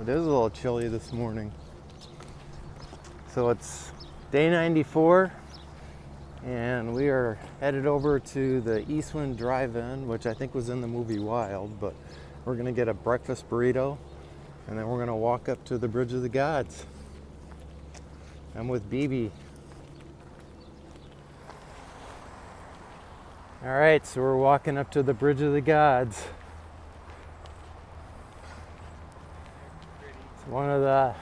It is a little chilly this morning. So it's day 94 and we are headed over to the Eastwind Drive-In, which I think was in the movie Wild, but we're gonna get a breakfast burrito and then we're gonna walk up to the Bridge of the Gods. I'm with BB. All right, so we're walking up to the Bridge of the Gods. It's one of the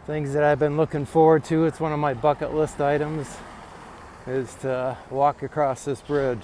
things that I've been looking forward to. It's one of my bucket list items, is to walk across this bridge.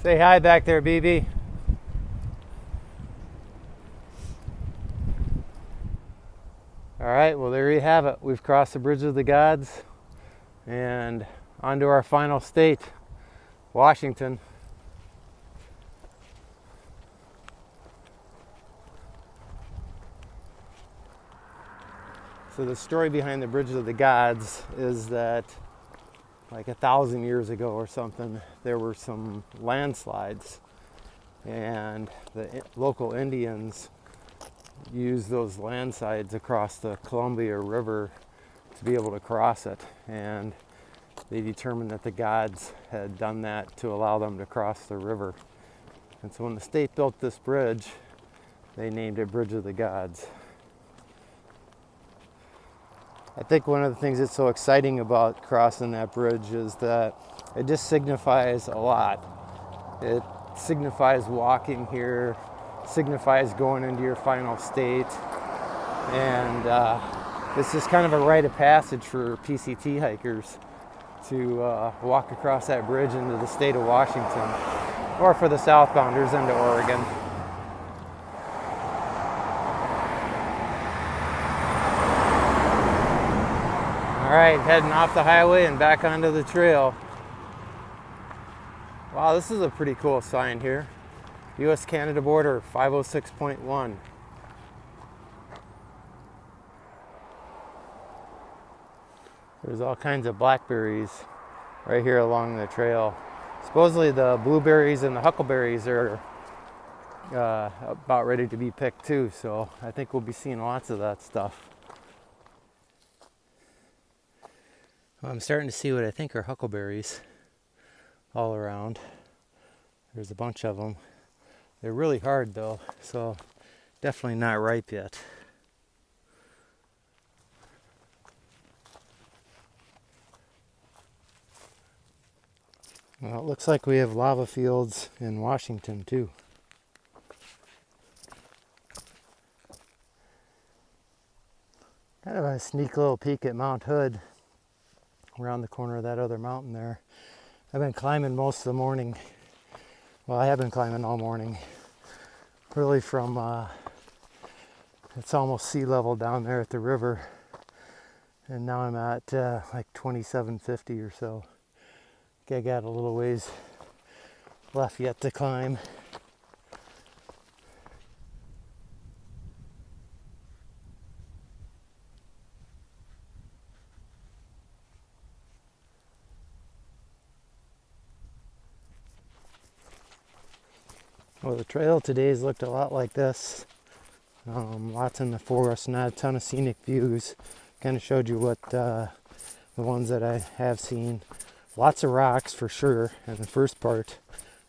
Say hi back there, BB. All right, well, there you have it. We've crossed the Bridge of the Gods and onto our final state, Washington. So the story behind the Bridge of the Gods is that like 1,000 years ago or something, there were some landslides and the local Indians used those landslides across the Columbia River to be able to cross it, and they determined that the gods had done that to allow them to cross the river. And so when the state built this bridge, they named it Bridge of the Gods. I think one of the things that's so exciting about crossing that bridge is that it just signifies a lot. It signifies walking here, signifies going into your final state, and this is kind of a rite of passage for PCT hikers to walk across that bridge into the state of Washington, or for the southbounders into Oregon. All right, heading off the highway and back onto the trail. Wow, this is a pretty cool sign here. US-Canada border 506.1. There's all kinds of blackberries right here along the trail. Supposedly the blueberries and the huckleberries are about ready to be picked too, so I think we'll be seeing lots of that stuff. Well, I'm starting to see what I think are huckleberries all around. There's a bunch of them. They're really hard though, so definitely not ripe yet. Well, it looks like we have lava fields in Washington too. Kind of a sneak little peek at Mount Hood around the corner of that other mountain there. I've been climbing most of the morning. Well, I have been climbing all morning. Really from, it's almost sea level down there at the river. And now I'm at like 2750 or so. I got a little ways left yet to climb. Well, the trail today's looked a lot like this Lots in the forest, not a ton of scenic views. Kind of showed you what the ones that I have seen. Lots of rocks for sure in the first part.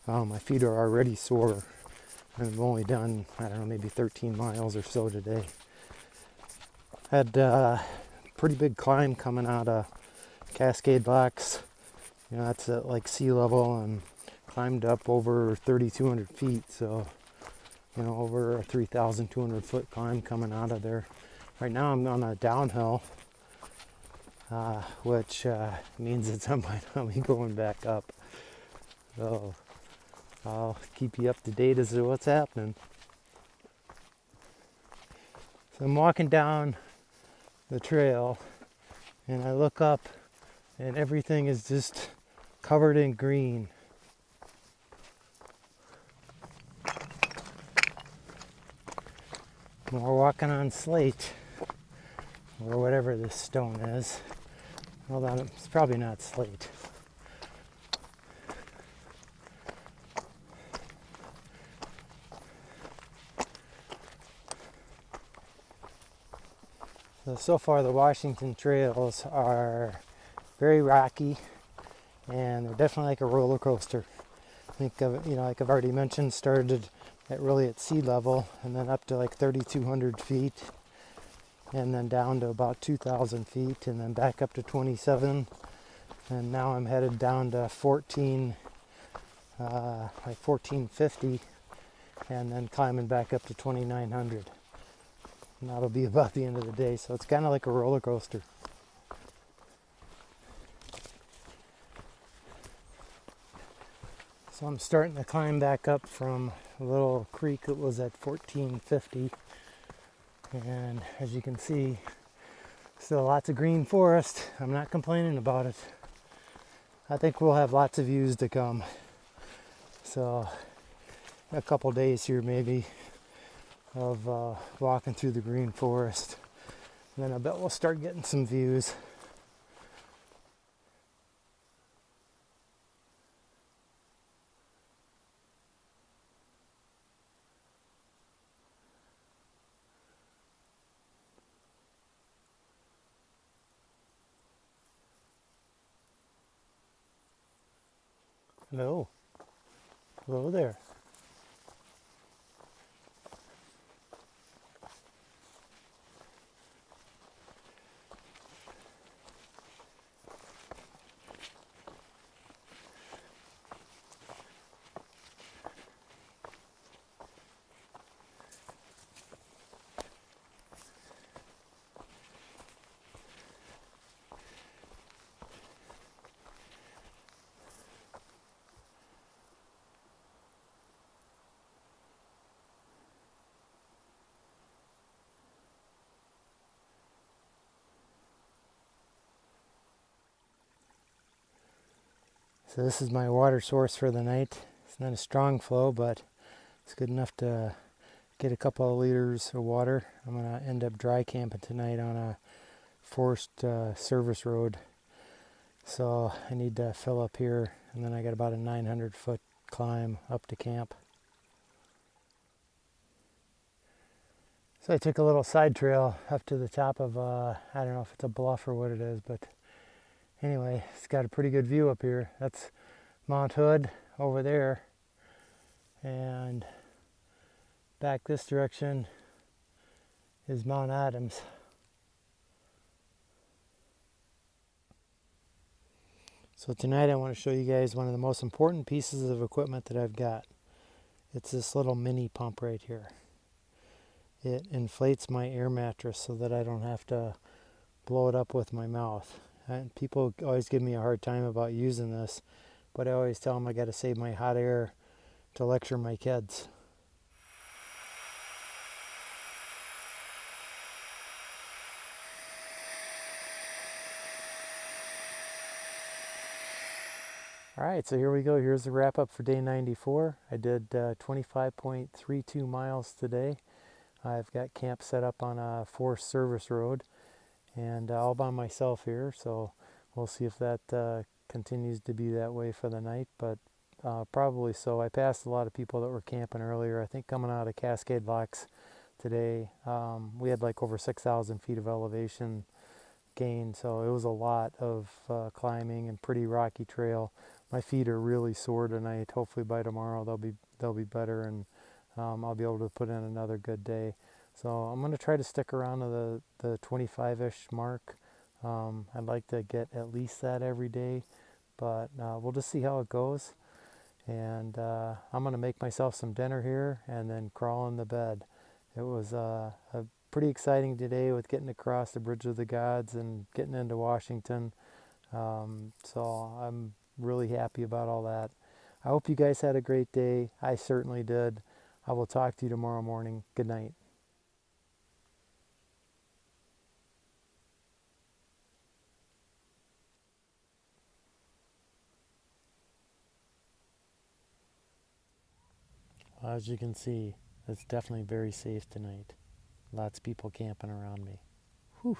My feet are already sore. I've only done, I don't know, maybe 13 miles or so today. Had pretty big climb coming out of Cascade Box. You know, that's at like sea level, and climbed up over 3,200 feet. So, you know, over a 3,200 foot climb coming out of there. Right now I'm on a downhill, which means that I might not be going back up. So I'll keep you up to date as to what's happening. So I'm walking down the trail and I look up and everything is just covered in green. We're walking on slate, or whatever this stone is. Hold on, it's probably not slate. So far the Washington trails are very rocky, and they're definitely like a roller coaster. I think, like I've already mentioned, started at sea level, and then up to like 3,200 feet, and then down to about 2,000 feet, and then back up to 27, and now I'm headed down to 1450, and then climbing back up to 2,900. And that'll be about the end of the day, so it's kind of like a roller coaster. So I'm starting to climb back up from a little creek that was at 1450. And as you can see, still lots of green forest. I'm not complaining about it. I think we'll have lots of views to come. So a couple days here maybe of walking through the green forest. And then I bet we'll start getting some views. Hello. Hello there. So this is my water source for the night. It's not a strong flow, but it's good enough to get a couple of liters of water. I'm going to end up dry camping tonight on a forced service road. So I need to fill up here, and then I got about a 900 foot climb up to camp. So I took a little side trail up to the top of, I don't know if it's a bluff or what it is, but anyway, it's got a pretty good view up here. That's Mount Hood over there, and back this direction is Mount Adams. So tonight I want to show you guys one of the most important pieces of equipment that I've got. It's this little mini pump right here. It inflates my air mattress so that I don't have to blow it up with my mouth. And people always give me a hard time about using this, but I always tell them I got to save my hot air to lecture my kids. Alright, so here we go. Here's the wrap up for day 94. I did 25.32 miles today. I've got camp set up on a forest service road, and all by myself here, so we'll see if that continues to be that way for the night, but probably so. I passed a lot of people that were camping earlier. I think coming out of Cascade Box today. We had like over 6,000 feet of elevation gain, so it was a lot of climbing and pretty rocky trail. My feet are really sore tonight. Hopefully by tomorrow they'll be better, and I'll be able to put in another good day. So I'm going to try to stick around to the 25-ish mark. I'd like to get at least that every day, but we'll just see how it goes. And I'm going to make myself some dinner here and then crawl in the bed. It was a pretty exciting today with getting across the Bridge of the Gods and getting into Washington. So I'm really happy about all that. I hope you guys had a great day. I certainly did. I will talk to you tomorrow morning. Good night. As you can see, it's definitely very safe tonight. Lots of people camping around me. Whew.